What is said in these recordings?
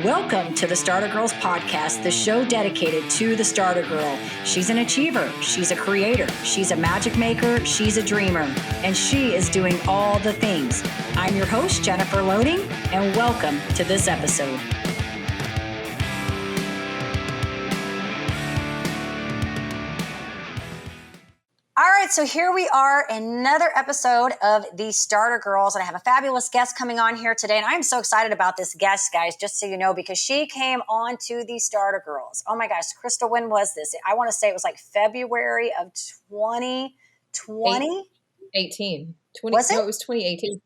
Welcome to the Starter Girls podcast, the show dedicated to the Starter Girl. She's an achiever, she's a creator, she's a magic maker, she's a dreamer, and she is doing all the things. I'm your host, Jennifer Loading, and welcome to this episode. All right, so here we are, another episode of the Starter Girls, and I have a fabulous guest coming on here today, and I'm so excited about this guest, guys, just so you know, because she came on to the Starter Girls. Oh my gosh, Krista, when was this? I want to say it was like February of 2020? 18. Was it? No, it was 2018.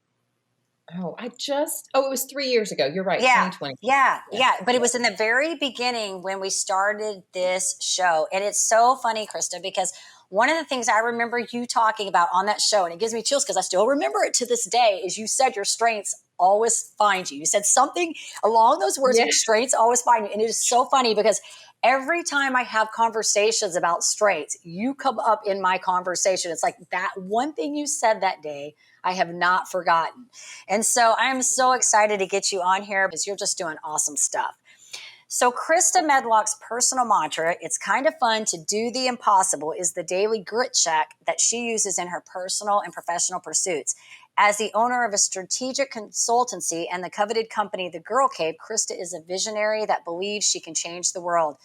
It was 3 years ago. You're right, Yeah, 2020. yeah. But it was in the very beginning when we started this show, and it's so funny, Krista, because one of the things I remember you talking about on that show, and it gives me chills because I still remember it to this day, is you said your strengths always find you. You said something along those words, your strengths always find you. And it is so funny because every time I have conversations about strengths, you come up in my conversation. It's like that one thing you said that day, I have not forgotten. And so I'm so excited to get you on here because you're just doing awesome stuff. So Krista Medlock's personal mantra, it's kind of fun to do the impossible, is the daily grit check that she uses in her personal and professional pursuits. As the owner of a strategic consultancy and the coveted company, The Girl Cave, Krista is a visionary that believes she can change the world.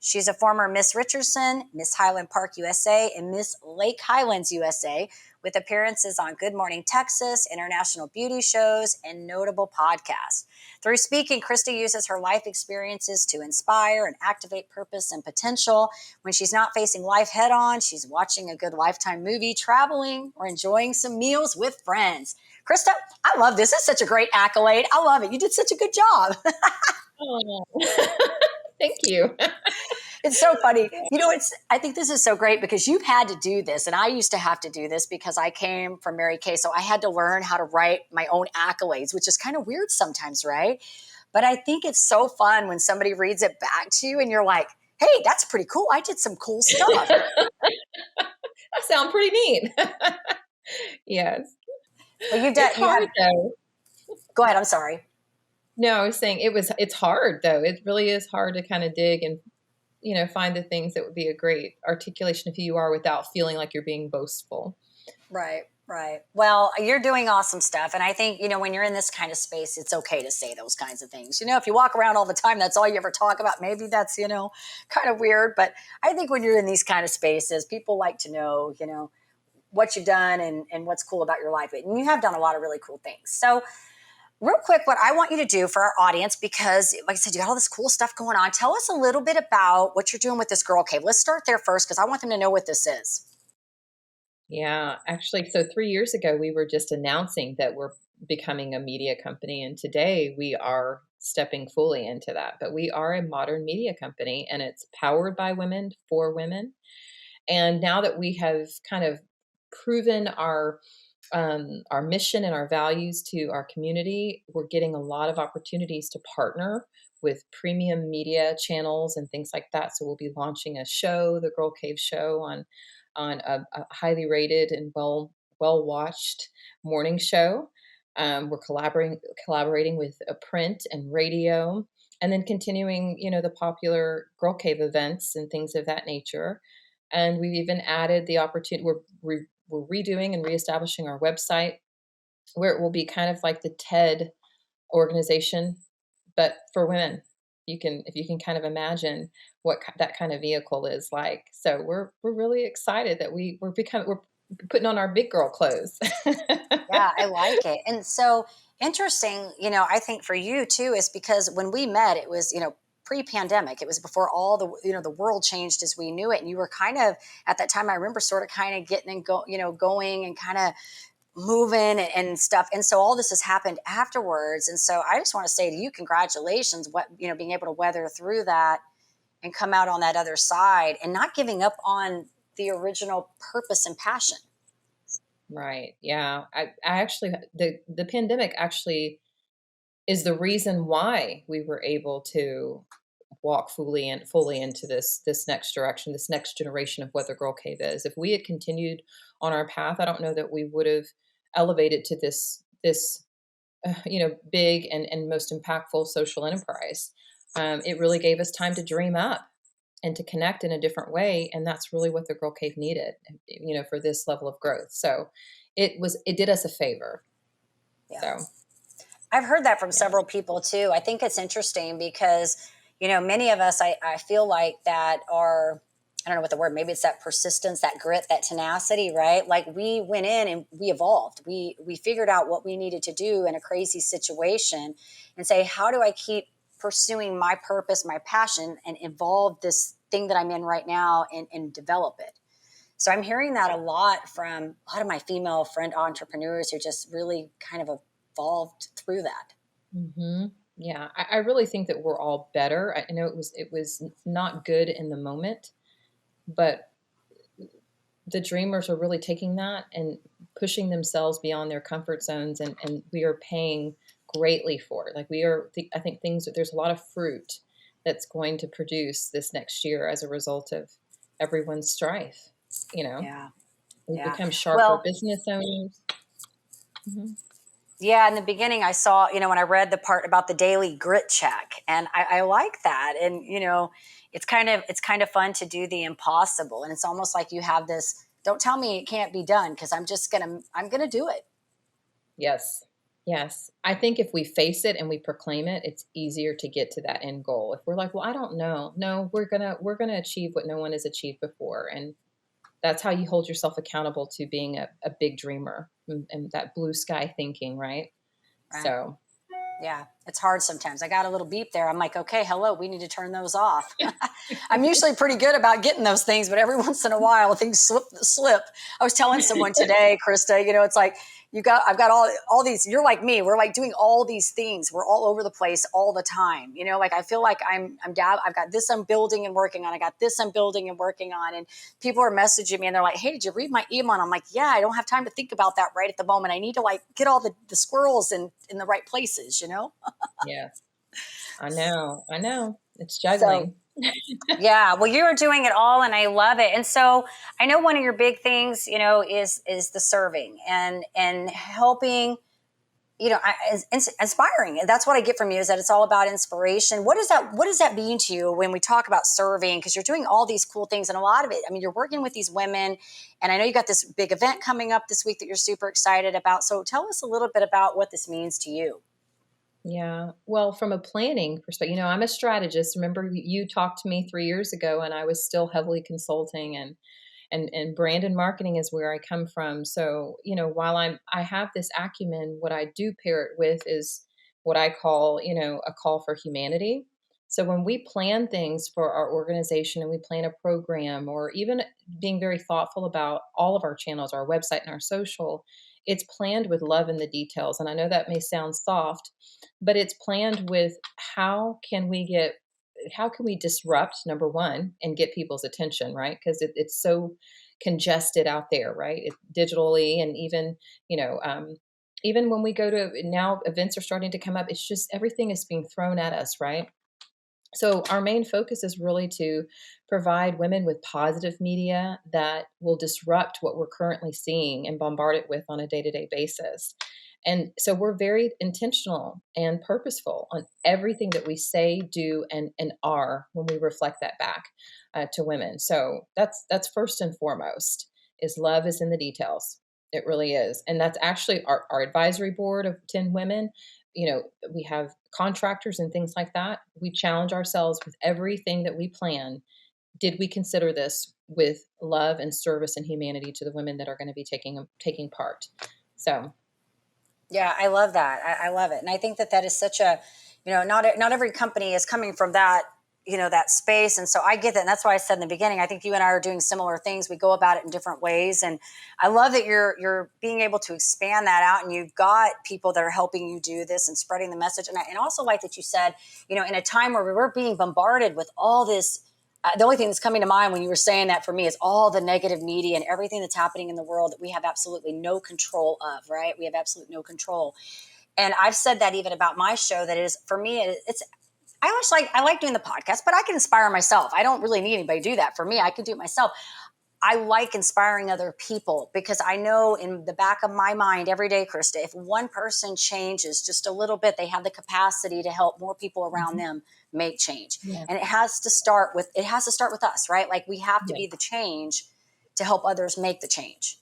She's a former Miss Richardson, Miss Highland Park USA, and Miss Lake Highlands USA, with appearances on Good Morning Texas, international beauty shows, and notable podcasts. Through speaking, Krista uses her life experiences to inspire and activate purpose and potential. When she's not facing life head-on, she's watching a good Lifetime movie, traveling, or enjoying some meals with friends. Krista, I love this. This is such a great accolade. I love it. You did such a good job. Oh, thank you. It's so funny. You know, I think this is so great because you've had to do this. And I used to have to do this because I came from Mary Kay. So I had to learn how to write my own accolades, which is kind of weird sometimes, right? But I think it's so fun when somebody reads it back to you and you're like, hey, that's pretty cool. I did some cool stuff. That sounds pretty neat. Yes. Well, you've done, It's hard, though. Go ahead. I'm sorry. No, I was saying it's hard, though. It really is hard to kind of dig and, find the things that would be a great articulation of who you are without feeling like you're being boastful. Right. Well, you're doing awesome stuff. And I think, when you're in this kind of space, it's okay to say those kinds of things. If you walk around all the time, that's all you ever talk about. Maybe that's, kind of weird. But I think when you're in these kind of spaces, people like to know, what you've done and what's cool about your life. And you have done a lot of really cool things. So real quick, what I want you to do for our audience, because like I said, you got all this cool stuff going on. Tell us a little bit about what you're doing with this Girl Cave. Let's start there first, because I want them to know what this is. Yeah, actually, so 3 years ago, we were just announcing that we're becoming a media company. And today we are stepping fully into that. But we are a modern media company, and it's powered by women for women. And now that we have kind of proven our mission and our values to our community, we're getting a lot of opportunities to partner with premium media channels and things like that. So we'll be launching a show, the Girl Cave Show, on a highly rated and well watched morning show. We're collaborating with a print and radio, and then continuing, the popular Girl Cave events and things of that nature. And we've even added the opportunity. We're redoing and reestablishing our website, where it will be kind of like the TED organization, but for women. If you can kind of imagine what that kind of vehicle is like. So we're really excited that we're putting on our big girl clothes. Yeah, I like it. And so interesting, I think for you too, is because when we met, it was, pre-pandemic. It was before all the, the world changed as we knew it. And you were kind of, at that time, I remember sort of kind of getting and going and kind of moving and stuff. And so all this has happened afterwards. And so I just want to say to you, congratulations, being able to weather through that and come out on that other side and not giving up on the original purpose and passion. Right. Yeah. I actually, the pandemic actually is the reason why we were able to walk fully into this next direction, this next generation of what the Girl Cave is. If we had continued on our path, I don't know that we would have elevated to this big and most impactful social enterprise. It really gave us time to dream up and to connect in a different way. And that's really what the Girl Cave needed, for this level of growth. So it did us a favor. Yeah. So I've heard that from yeah. several people too. I think it's interesting because, many of us, I feel like that are, I don't know what the word, maybe it's that persistence, that grit, that tenacity, right? Like we went in and we evolved. We figured out what we needed to do in a crazy situation and say, how do I keep pursuing my purpose, my passion, and evolve this thing that I'm in right now and develop it? So I'm hearing that a lot from a lot of my female friend entrepreneurs who just really kind of evolved through that. hmm Yeah, I really think that we're all better. I know it was not good in the moment, but the dreamers are really taking that and pushing themselves beyond their comfort zones, and we are paying greatly for it. Like I think there's a lot of fruit that's going to produce this next year as a result of everyone's strife. Yeah. We've Yeah. become sharper Well, business owners. hmm yeah, in the beginning I saw, when I read the part about the daily grit check, and I like that. And, it's kind of fun to do the impossible. And it's almost like you have this, don't tell me it can't be done, because I'm gonna do it. Yes. Yes. I think if we face it and we proclaim it, it's easier to get to that end goal. If we're like, well, I don't know. No, we're gonna achieve what no one has achieved before. And that's how you hold yourself accountable to being a big dreamer and that blue sky thinking, right? Right. So Yeah, it's hard sometimes. I got a little beep there. I'm like, okay, hello, we need to turn those off. I'm usually pretty good about getting those things, but every once in a while things slip. I was telling someone today, Krista, it's like I've got all these, you're like me, we're like doing all these things. We're all over the place all the time. Like I feel like I've got this I'm building and working on. I got this I'm building and working on. And people are messaging me and they're like, hey, did you read my email? And I'm like, yeah, I don't have time to think about that right at the moment. I need to like get all the squirrels in the right places. yes, I know. It's So juggling. yeah, well, you're doing it all, and I love it. And so I know one of your big things, is the serving and helping. Inspiring. And that's what I get from you, is that it's all about inspiration. What does that mean to you when we talk about serving? Because you're doing all these cool things, and a lot of it, I mean, you're working with these women, and I know you got this big event coming up this week that you're super excited about. So tell us a little bit about what this means to you. Yeah. Well, from a planning perspective, I'm a strategist. Remember, you talked to me 3 years ago, and I was still heavily consulting, and brand and marketing is where I come from. So, while I have this acumen, what I do pair it with is what I call, a call for humanity. So when we plan things for our organization and we plan a program, or even being very thoughtful about all of our channels, our website and our social, it's planned with love in the details. And I know that may sound soft, but it's planned with how can we disrupt, number one, and get people's attention, right? Because it's so congested out there, right? Digitally, and even when we go to now, events are starting to come up. It's just everything is being thrown at us, right? So our main focus is really to provide women with positive media that will disrupt what we're currently seeing and bombard it with on a day-to-day basis. And so we're very intentional and purposeful on everything that we say, do, and are when we reflect that back to women. So that's first and foremost, is love is in the details. It really is. And that's actually our advisory board of 10 women. We have contractors and things like that. We challenge ourselves with everything that we plan. Did we consider this with love and service and humanity to the women that are going to be taking part? So Yeah, I love that. I love it. And I think that is such a, not every company is coming from that, that space. And so I get that. And that's why I said in the beginning, I think you and I are doing similar things. We go about it in different ways. And I love that you're being able to expand that out, and you've got people that are helping you do this and spreading the message. And I also like that you said, in a time where we were being bombarded with all this, the only thing that's coming to mind when you were saying that for me is all the negative media and everything that's happening in the world that we have absolutely no control of, right? We have absolutely no control. And I've said that even about my show, that is, for me, it's, I like doing the podcast, but I can inspire myself. I don't really need anybody to do that for me. I can do it myself. I like inspiring other people because I know in the back of my mind every day, Krista, if one person changes just a little bit, they have the capacity to help more people around Mhm. them make change. Yeah. And it has to start with us, right? Like we have to Yeah. be the change to help others make the change.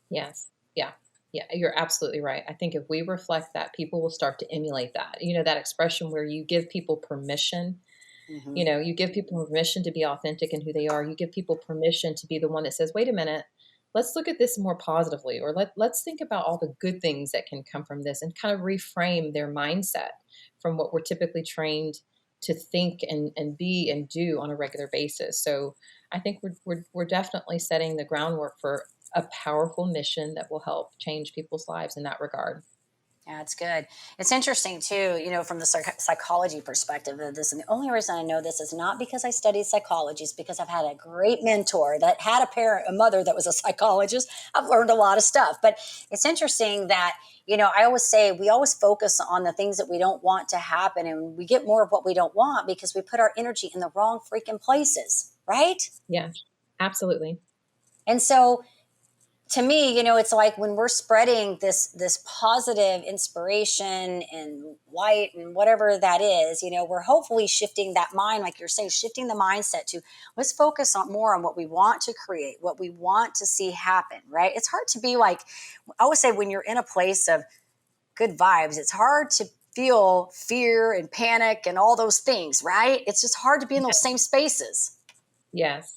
Yes. Yeah. Yeah. You're absolutely right. I think if we reflect that, people will start to emulate that. You know, that expression where you give people permission. Mm-hmm. You know, you give people permission to be authentic in who they are. You give people permission to be the one that says, wait a minute, let's look at this more positively, or let's think about all the good things that can come from this, and kind of reframe their mindset from what we're typically trained to think and be and do on a regular basis. So I think we're definitely setting the groundwork for a powerful mission that will help change people's lives in that regard. Yeah, it's good. It's interesting too, from the psychology perspective of this. And the only reason I know this is not because I studied psychology, is because I've had a great mentor that had a mother that was a psychologist. I've learned a lot of stuff. But it's interesting that, I always say we always focus on the things that we don't want to happen, and we get more of what we don't want because we put our energy in the wrong freaking places, right? Yeah, absolutely. And so to me, it's like when we're spreading this positive inspiration and light and whatever that is, we're hopefully shifting that mind, like you're saying, shifting the mindset to let's focus on more on what we want to create, what we want to see happen, right? It's hard to be like, I always say, when you're in a place of good vibes, it's hard to feel fear and panic and all those things, right? It's just hard to be in those same spaces. Yes.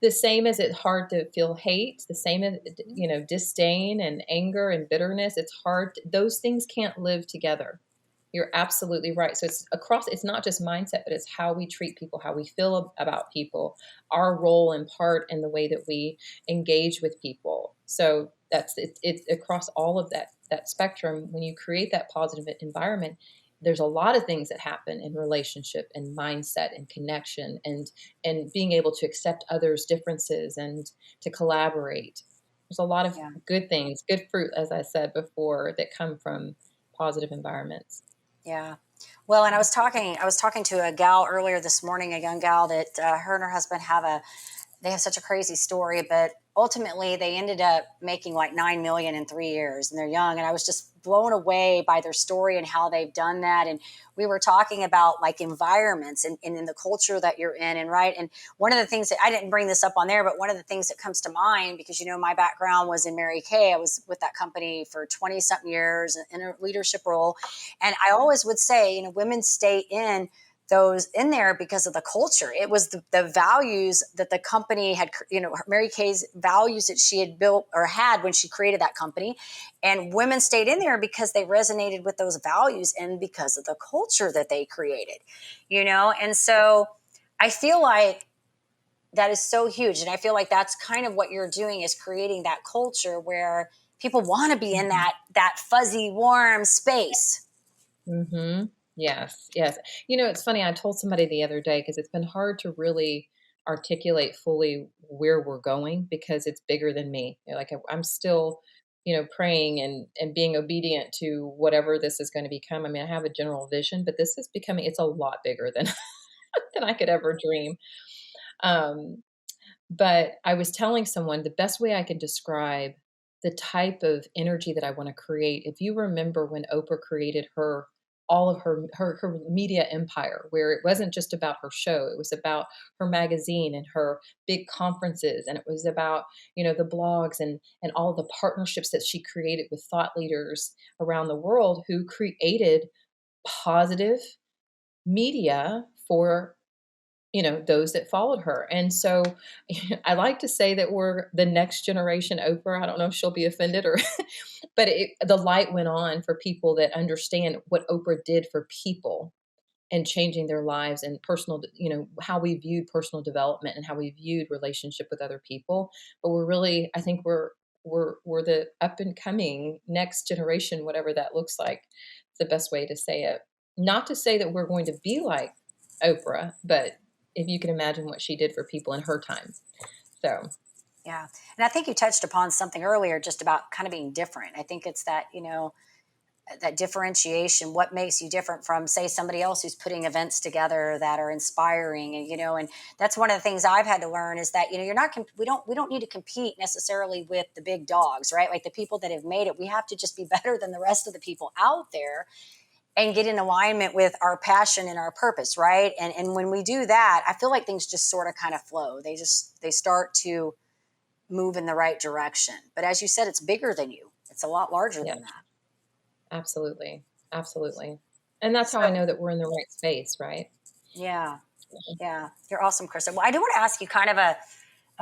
The same as it's hard to feel hate, the same as, disdain and anger and bitterness. It's hard. Those things can't live together. You're absolutely right. So it's not just mindset, but it's how we treat people, how we feel about people, our role and part in the way that we engage with people. So it's across all of that spectrum. When you create that positive environment, there's a lot of things that happen in relationship and mindset and connection, and being able to accept others' differences and to collaborate. There's a lot of Yeah. good things, good fruit, as I said before, that come from positive environments. Yeah. Well, and I was talking to a gal earlier this morning, a young gal that her and her husband they have such a crazy story, but ultimately they ended up making like 9 million in 3 years, and they're young. And I was just blown away by their story and how they've done that. And we were talking about like environments and in the culture that you're in, and right. And one of the things that I didn't bring this up on there, but one of the things that comes to mind, because my background was in Mary Kay. I was with that company for 20 something years in a leadership role. And I always would say, women stay in those in there because of the culture. It was the values that the company had, Mary Kay's values that she had built or had when she created that company. And women stayed in there because they resonated with those values and because of the culture that they created, And so I feel like that is so huge. And I feel like that's kind of what you're doing, is creating that culture where people want to be in Mhm. that fuzzy, warm space. Mhm. Yes, yes. It's funny, I told somebody the other day, because it's been hard to really articulate fully where we're going, because it's bigger than me. Like, I'm still, praying and being obedient to whatever this is gonna become. I mean, I have a general vision, but this is becoming it's a lot bigger than than I could ever dream. Um, but I was telling someone the best way I can describe the type of energy that I want to create. If you remember when Oprah created all of her media empire, where it wasn't just about her show, it was about her magazine and her big conferences, and it was about, the blogs and all the partnerships that she created with thought leaders around the world who created positive media for those that followed her. And so I like to say that we're the next generation Oprah. I don't know if she'll be offended, or but the light went on for people that understand what Oprah did for people and changing their lives and personal, how we viewed personal development and how we viewed relationship with other people. But we're really, I think we're the up and coming next generation, whatever that looks like. It's the best way to say it. Not to say that we're going to be like Oprah, but if you can imagine what she did for people in her time. So, Yeah. And I think you touched upon something earlier just about kind of being different. I think it's that, that differentiation, what makes you different from, say, somebody else who's putting events together that are inspiring. And and that's one of the things I've had to learn, is that you're not we don't need to compete necessarily with the big dogs, right? Like the people that have made it. We have to just be better than the rest of the people out there and get in alignment with our passion and our purpose, right? And when we do that, I feel like things just sort of kind of flow. They start to move in the right direction. But as you said, it's bigger than you. It's a lot larger Yeah, than that. absolutely. Absolutely. And that's how I So know that we're in the right space, right? yeah, yeah, you're awesome, Krista. Well, I do want to ask you kind of a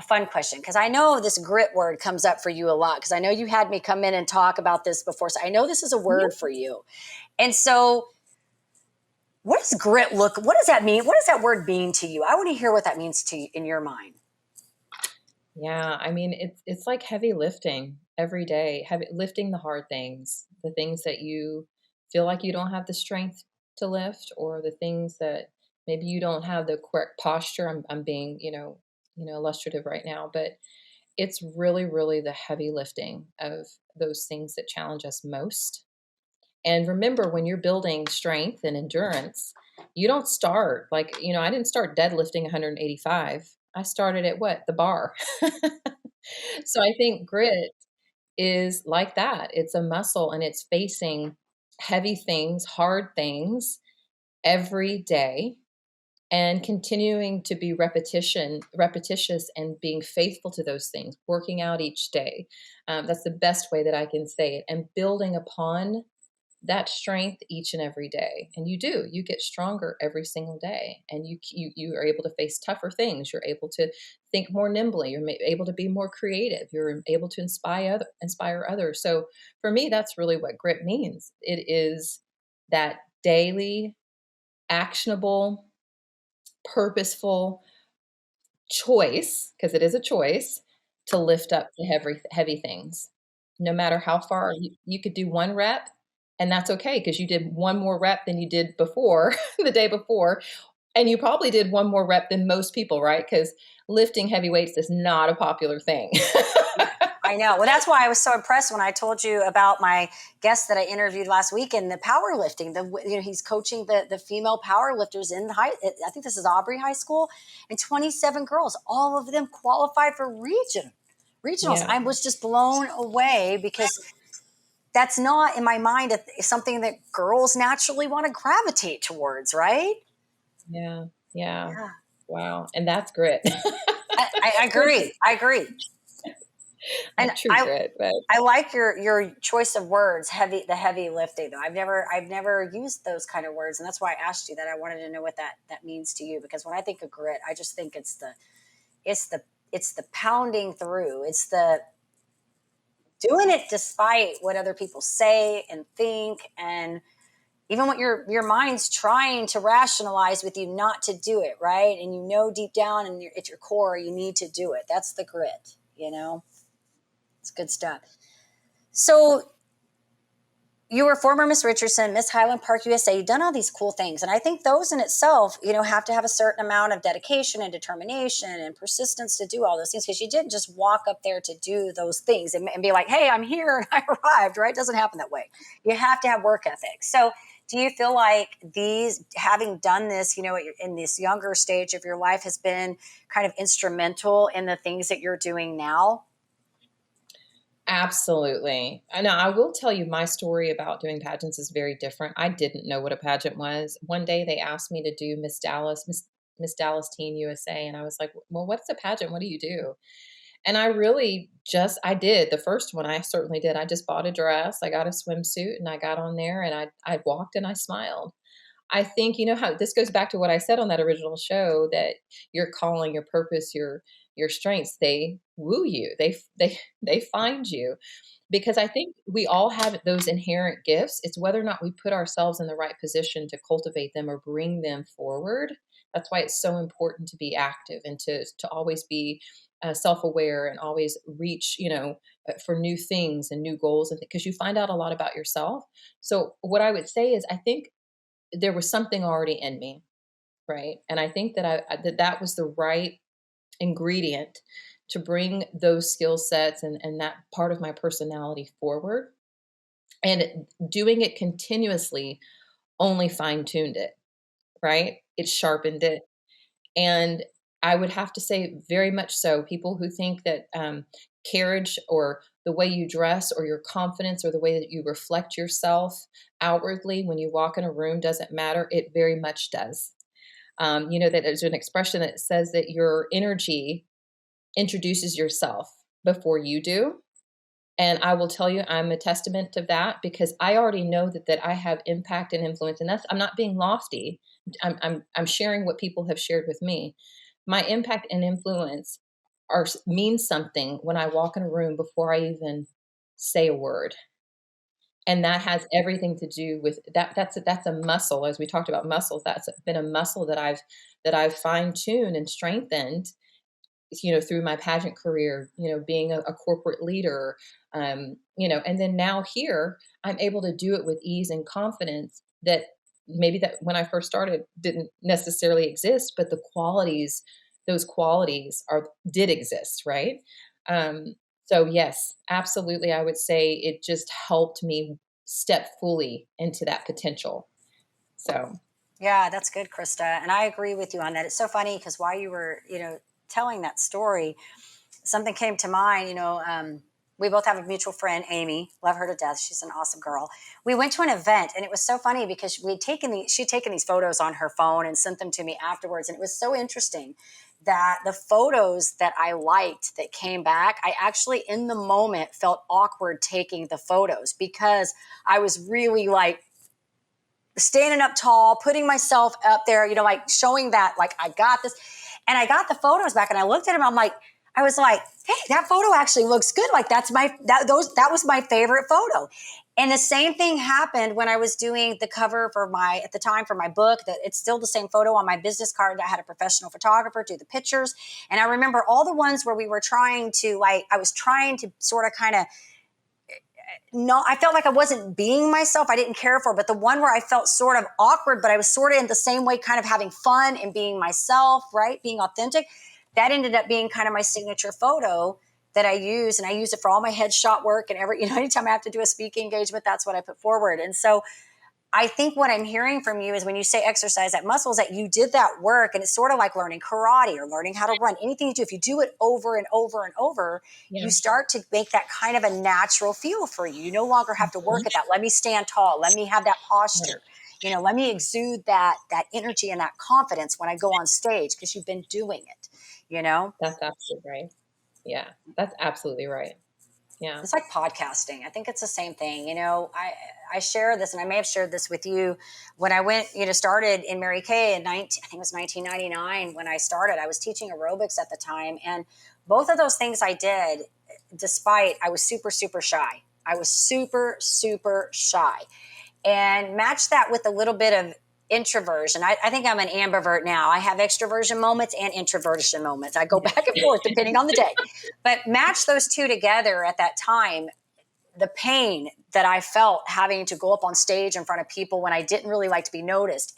fun question, because I know this grit word comes up for you a lot, because I know you had me come in and talk about this before. So I know this is a word for you. And so what does grit look? What does that mean? What does that word mean to you? I want to hear what that means to you in your mind. Yeah, I mean, it's like heavy lifting every day, heavy lifting the hard things, the things that you feel like you don't have the strength to lift, or the things that maybe you don't have the correct posture. I'm being, illustrative right now, but it's really, really the heavy lifting of those things that challenge us most. And remember, when you're building strength and endurance, you don't start like, I didn't start deadlifting 185. I started at what? The bar. So I think grit is like that. It's a muscle, and it's facing heavy things, hard things every day, and continuing to be repetitious, and being faithful to those things, working out each day. That's the best way that I can say it, and building upon that strength each and every day. And you get stronger every single day, and you are able to face tougher things. You're able to think more nimbly. You're able to be more creative. You're able to inspire others. So for me, that's really what grit means. It is that daily, actionable, purposeful choice, because it is a choice, to lift up the heavy things. No matter how far, you could do one rep, and that's okay, because you did one more rep than you did before, the day before. And you probably did one more rep than most people, right? Because lifting heavy weights is not a popular thing. I know. Well, that's why I was so impressed when I told you about my guest that I interviewed last week in the powerlifting. He's coaching the female powerlifters in I think this is Aubrey High School, and 27 girls, all of them qualified for regionals. Yeah, I was just blown away, because that's not in my mind something that girls naturally want to gravitate towards, right? yeah, yeah. Yeah, Wow. And that's grit. I agree. I agree. And True grit, but I like your choice of words, the heavy lifting though. I've never used those kind of words, and that's why I asked you that. I wanted to know what that means to you, because when I think of grit, I just think it's the it's the pounding through. It's the doing it despite what other people say and think, and even what your mind's trying to rationalize with you not to do it, right? And deep down and at your core you need to do it. That's the grit. It's good stuff. So you were former Miss Richardson, Miss Highland Park USA. You've done all these cool things. And I think those in itself, have to have a certain amount of dedication and determination and persistence to do all those things, because you didn't just walk up there to do those things and be like, hey, I'm here and I arrived, right? It doesn't happen that way. You have to have work ethic. So do you feel like having done this, in this younger stage of your life, has been kind of instrumental in the things that you're doing now? absolutely. I know. I will tell you, my story about doing pageants is very different. I didn't know what a pageant was. One day they asked me to do Miss Dallas Teen USA, and I was like, "Well, what's a pageant? What do you do?" And I really I did the first one. I certainly did. I just bought a dress, I got a swimsuit, and I got on there, and I walked and I smiled. I think, how this goes back to what I said on that original show, that your calling, your purpose, your strengths, they woo you. They find you, because I think we all have those inherent gifts. It's whether or not we put ourselves in the right position to cultivate them or bring them forward. That's why it's so important to be active, and to always be self-aware, and always reach, for new things and new goals, and because you find out a lot about yourself. So what I would say is, I think there was something already in me, right? And I think that that was the right ingredient to bring those skill sets, and that part of my personality forward. And doing it continuously only fine-tuned it, right? It sharpened it. And I would have to say very much so. People who think that carriage or the way you dress or your confidence or the way that you reflect yourself outwardly when you walk in a room doesn't matter, it very much does. That there's an expression that says that your energy introduces yourself before you do. And I will tell you, I'm a testament to that because I already know that I have impact and influence. And I'm not being lofty. I'm sharing what people have shared with me. My impact and influence means something when I walk in a room before I even say a word. And that has everything to do with that. That's a muscle, as we talked about muscles. That's been a muscle that I've fine tuned and strengthened, through my pageant career, being a corporate leader, and then now here I'm able to do it with ease and confidence that maybe that when I first started didn't necessarily exist, but those qualities did exist, right? Um, so yes, absolutely. I would say it just helped me step fully into that potential. So Yeah, that's good, Krista. And I agree with you on that. It's so funny because while you were, telling that story, something came to mind. We both have a mutual friend, Amy. Love her to death. She's an awesome girl. We went to an event, and it was so funny because she'd taken these photos on her phone and sent them to me afterwards, and it was so interesting that the photos that I liked that came back, I actually in the moment felt awkward taking the photos because I was really like standing up tall, putting myself up there, like showing that, like, I got this. And I got the photos back and I looked at them. I was like, hey, that photo actually looks good. Like that was my favorite photo. And the same thing happened when I was doing the cover at the time for my book, that it's still the same photo on my business card. I had a professional photographer do the pictures. And I remember all the ones where we were trying to, I was trying to sort of kind of, no, I felt like I wasn't being myself. I didn't care for, but the one where I felt sort of awkward, but I was sort of in the same way, kind of having fun and being myself, right? Being authentic. That ended up being kind of my signature photo that I use. And I use it for all my headshot work and anytime I have to do a speaking engagement, that's what I put forward. And so I think what I'm hearing from you is when you say exercise that muscle, is that you did that work, and it's sort of like learning karate or learning how to run. Anything you do, if you do it over and over and over, you yeah. start to make that kind of a natural feel for you. You no longer have to work Mhm. at that. Let me stand tall. Let me have that Right. posture. Let me exude that energy and that confidence when I go on stage because you've been doing it, you know? That's absolutely right. Yeah, that's absolutely right. Yeah. It's like podcasting. I think it's the same thing. I share this, and I may have shared this with you when I went, started in Mary Kay in 19, I think it was 1999 when I started. I was teaching aerobics at the time, and both of those things I did, despite I was super, super shy. I was super, super shy, and match that with a little bit of introversion. I think I'm an ambivert now. I have extroversion moments and introversion moments. I go back and forth depending on the day. But match those two together at that time, the pain that I felt having to go up on stage in front of people when I didn't really like to be noticed.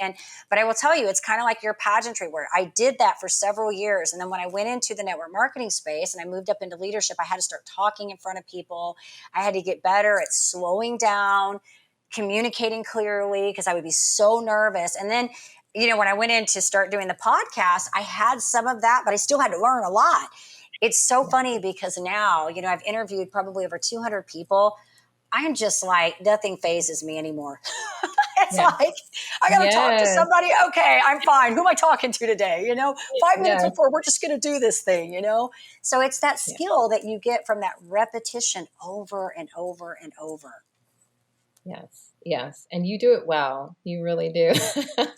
But I will tell you, it's kind of like your pageantry work. I did that for several years. And then when I went into the network marketing space and I moved up into leadership, I had to start talking in front of people. I had to get better at slowing down, communicating clearly, because I would be so nervous. And then, when I went in to start doing the podcast, I had some of that, but I still had to learn a lot. It's so funny because now, I've interviewed probably over 200 people. I'm just like, nothing phases me anymore. It's Yeah. like, I got to talk to Yes. somebody. Okay, I'm fine. Who am I talking to today? 5 minutes Yes. before, we're just going to do this thing. So it's that Yeah. skill that you get from that repetition over and over and over. Yes. Yes. And you do it well. You really do.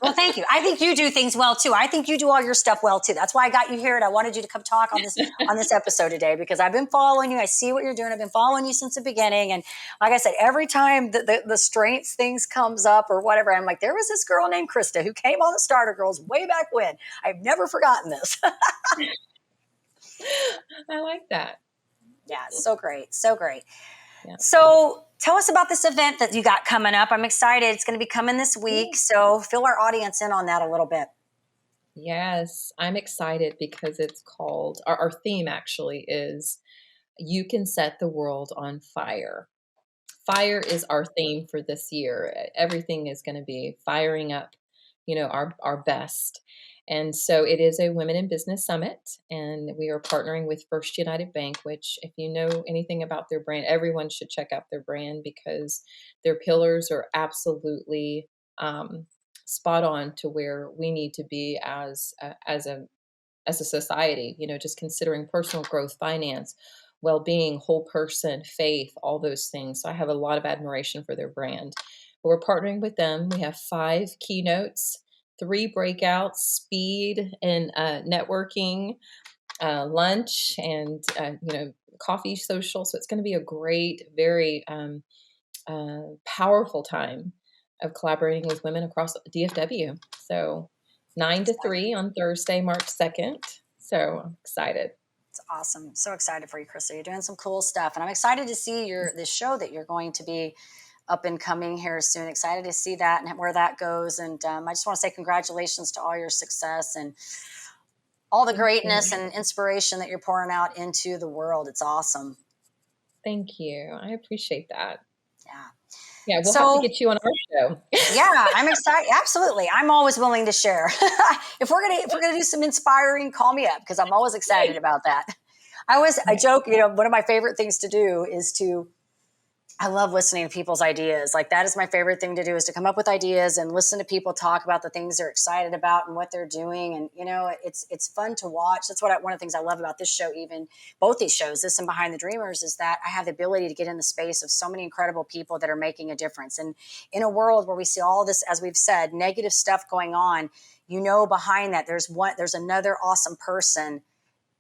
Well, thank you. I think you do things well too. I think you do all your stuff well too. That's why I got you here, and I wanted you to come talk on this episode today because I've been following you. I see what you're doing. I've been following you since the beginning, and like I said, every time the strengths things comes up or whatever, I'm like, there was this girl named Krista who came on the Starter Girls way back when. I've never forgotten this. I like that. Yeah, so great, so great. Yeah. So tell us about this event that you got coming up. I'm excited. It's going to be coming this week, so fill our audience in on that a little bit. Yes. I'm excited because it's called, our theme actually is You Can Set the World on Fire. fire is our theme for this year. Everything is going to be firing up, our best. And so it is a Women in Business Summit, and we are partnering with First United Bank, which, if you know anything about their brand, everyone should check out their brand because their pillars are absolutely spot on to where we need to be as a society, just considering personal growth, finance, well-being, whole person, faith, all those things. So I have a lot of admiration for their brand. But we're partnering with them. We have 5 keynotes, 3 breakouts, speed and networking, lunch, and coffee social. So it's going to be a great, very powerful time of collaborating with women across DFW. So 9 to 3 on Thursday, March 2nd. So I'm excited. It's awesome. So excited for you, Krista. You're doing some cool stuff. And I'm excited to see this show that you're going to be up and coming here soon. Excited to see that and where that goes. And I just want to say congratulations to all your success and all the greatness and inspiration that you're pouring out into the world. It's awesome. Thank you. I appreciate that. Yeah. Yeah, we'll have to get you on our show. Yeah, I'm excited. Absolutely. I'm always willing to share. If we're gonna do some inspiring, call me up because I'm always excited about that. I joke, one of my favorite things to do is I love listening to people's ideas. Like that is my favorite thing to do is to come up with ideas and listen to people talk about the things they're excited about and what they're doing. And, it's fun to watch. That's one of the things I love about this show, even both these shows, this and Behind the Dreamers, is that I have the ability to get in the space of so many incredible people that are making a difference. And in a world where we see all this, as we've said, negative stuff going on, behind that, there's another awesome person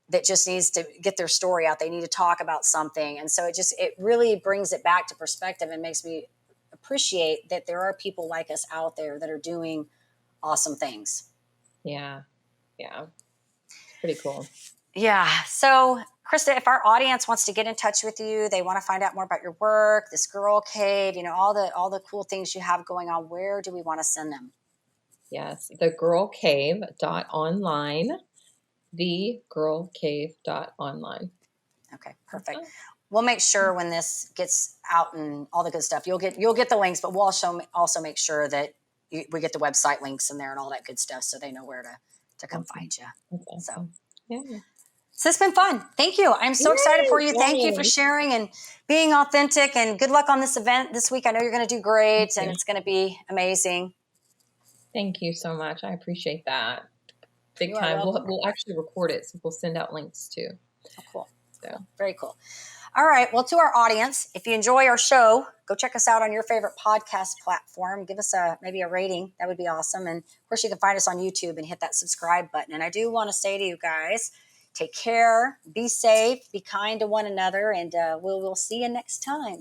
that just needs to get their story out. They need to talk about something. And so it really brings it back to perspective and makes me appreciate that there are people like us out there that are doing awesome things. Yeah. Yeah. Pretty cool. Yeah. So Krista, if our audience wants to get in touch with you, they want to find out more about your work, this Girl Cave, all the cool things you have going on, where do we want to send them? Yes. thegirlcave.online. thegirlcave.online. Okay, perfect. We'll make sure when this gets out and all the good stuff, you'll get the links, but we'll also make sure that we get the website links in there and all that good stuff so they know where to come find you. Awesome. So it's been fun. Thank you. I'm so excited for you. Thank you for sharing and being authentic, and good luck on this event this week. I know you're going to do great and it's going to be amazing. Thank you so much. I appreciate that. Big time. We'll actually record it, so we'll send out links too. Oh, cool. So very cool. All right. Well, to our audience, if you enjoy our show, go check us out on your favorite podcast platform. Give us maybe a rating. That would be awesome. And of course, you can find us on YouTube and hit that subscribe button. And I do want to say to you guys, take care, be safe, be kind to one another, and we'll see you next time.